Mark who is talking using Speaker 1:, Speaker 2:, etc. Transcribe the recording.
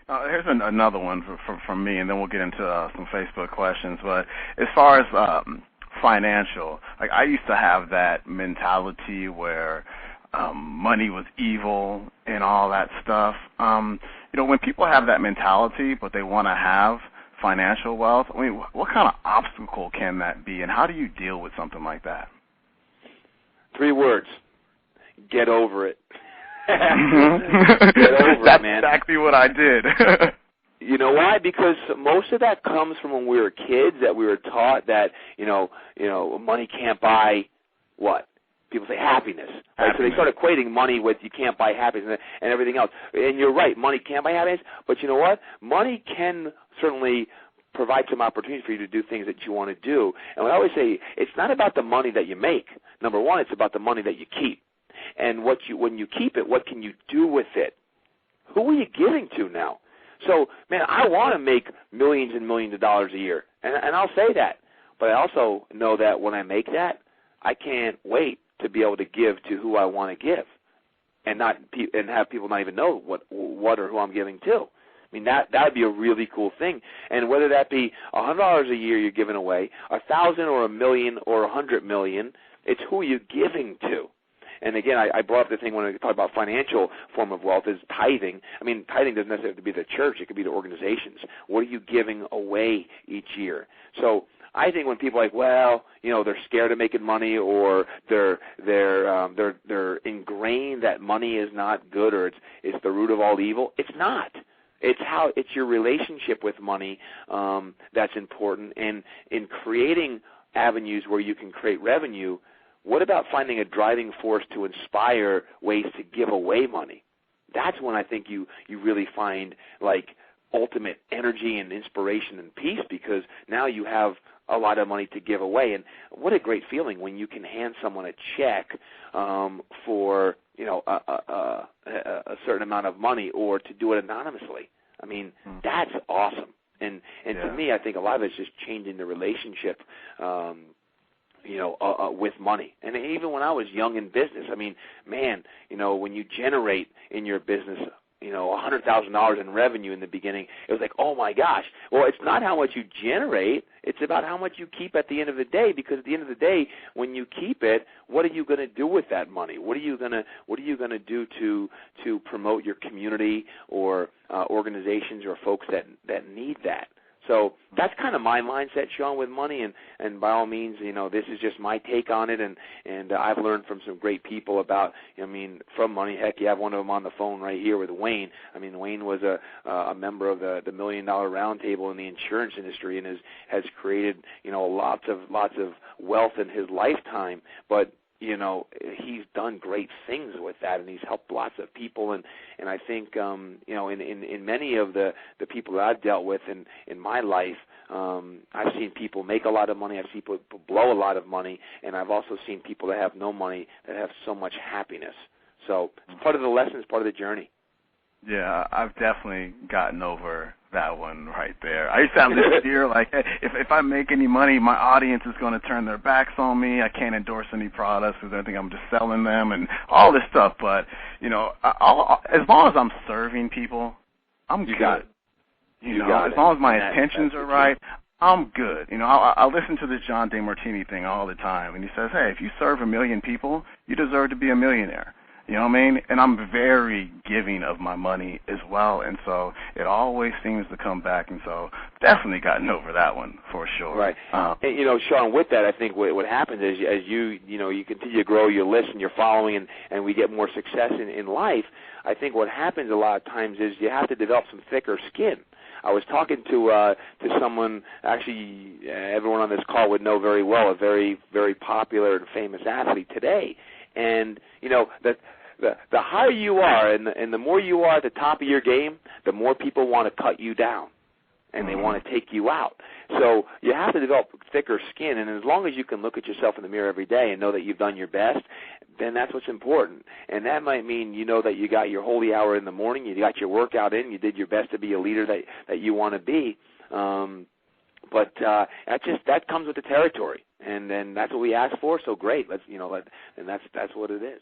Speaker 1: Here's another one from me, and then we'll get into some Facebook questions. But as far as financial, like I used to have that mentality where money was evil and all that stuff. When people have that mentality, but they want to have financial wealth, I mean, what kind of obstacle can that be, and how do you deal with something like that?
Speaker 2: 3 words: get over it. Get over
Speaker 1: That's
Speaker 2: it, man.
Speaker 1: exactly what I did.
Speaker 2: You know why? Because most of that comes from when we were kids, that we were taught that money can't buy what? People say happiness. Right? So they start equating money with you can't buy happiness and everything else. And you're right, money can't buy happiness, but you know what? Money can certainly provide some opportunities for you to do things that you want to do. And I always say, it's not about the money that you make. Number one, it's about the money that you keep. And when you keep it, what can you do with it? Who are you giving to now? So, man, I want to make millions and millions of dollars a year, and I'll say that. But I also know that when I make that, I can't wait to be able to give to who I want to give, and have people not even know what or who I'm giving to. I mean, that would be a really cool thing. And whether that be $100 a year you're giving away, 1,000 or 1,000,000 or 100 million, it's who you're giving to. And again, I brought up the thing when I talk about financial form of wealth is tithing. I mean, tithing doesn't necessarily have to be the church; it could be the organizations. What are you giving away each year? So I think when people are like, well, they're scared of making money, or they're ingrained that money is not good, or it's the root of all evil. It's not. It's your relationship with money that's important, and in creating avenues where you can create revenue. What about finding a driving force to inspire ways to give away money? That's when I think you really find like ultimate energy and inspiration and peace, because now you have a lot of money to give away. And what a great feeling when you can hand someone a check for a certain amount of money, or to do it anonymously. I mean, that's awesome. And to me, I think a lot of it's just changing the relationship with money. And even when I was young in business, I mean, man, when you generate in your business, $100,000 in revenue in the beginning, it was like, oh my gosh. Well, it's not how much you generate, it's about how much you keep at the end of the day, because at the end of the day, when you keep it, what are you going to do with that money? What are you going to do to promote your community or organizations or folks that need that? So that's kind of my mindset, Sean, with money, and by all means, this is just my take on it, and I've learned from some great people about, from money. Heck, you have one of them on the phone right here with Wayne. I mean, Wayne was a member of the $1 Million Roundtable in the insurance industry, and has created, lots of wealth in his lifetime, but he's done great things with that, and he's helped lots of people. And I think, in many of the people that I've dealt with in my life, I've seen people make a lot of money. I've seen people blow a lot of money, and I've also seen people that have no money that have so much happiness. So it's part of the lesson, it's part of the journey.
Speaker 1: Yeah, I've definitely gotten over that one right there. I used to have this fear, like, hey, if I make any money, my audience is going to turn their backs on me. I can't endorse any products because I think I'm just selling them and all this stuff. But, as long as I'm serving people, I'm good.
Speaker 2: Got it.
Speaker 1: As long as my intentions are right, I'm good. I listen to this John DeMartini thing all the time, and he says, hey, if you serve 1 million people, you deserve to be a millionaire. You know what I mean? And I'm very giving of my money as well, and so it always seems to come back, and so definitely gotten over that one for sure.
Speaker 2: Right. And, Sean, with that, I think what happens is as you continue to grow your list and your following, and we get more success in life, I think what happens a lot of times is you have to develop some thicker skin. I was talking to someone, actually everyone on this call would know very well, a very, very popular and famous athlete today. And, the higher you are and the more you are at the top of your game, the more people want to cut you down, and they want to take you out. So you have to develop thicker skin, and as long as you can look at yourself in the mirror every day and know that you've done your best, then that's what's important. And that might mean that you got your holy hour in the morning, you got your workout in, you did your best to be a leader that you want to be. But that comes with the territory, and then that's what we ask for. So great, and that's what it is.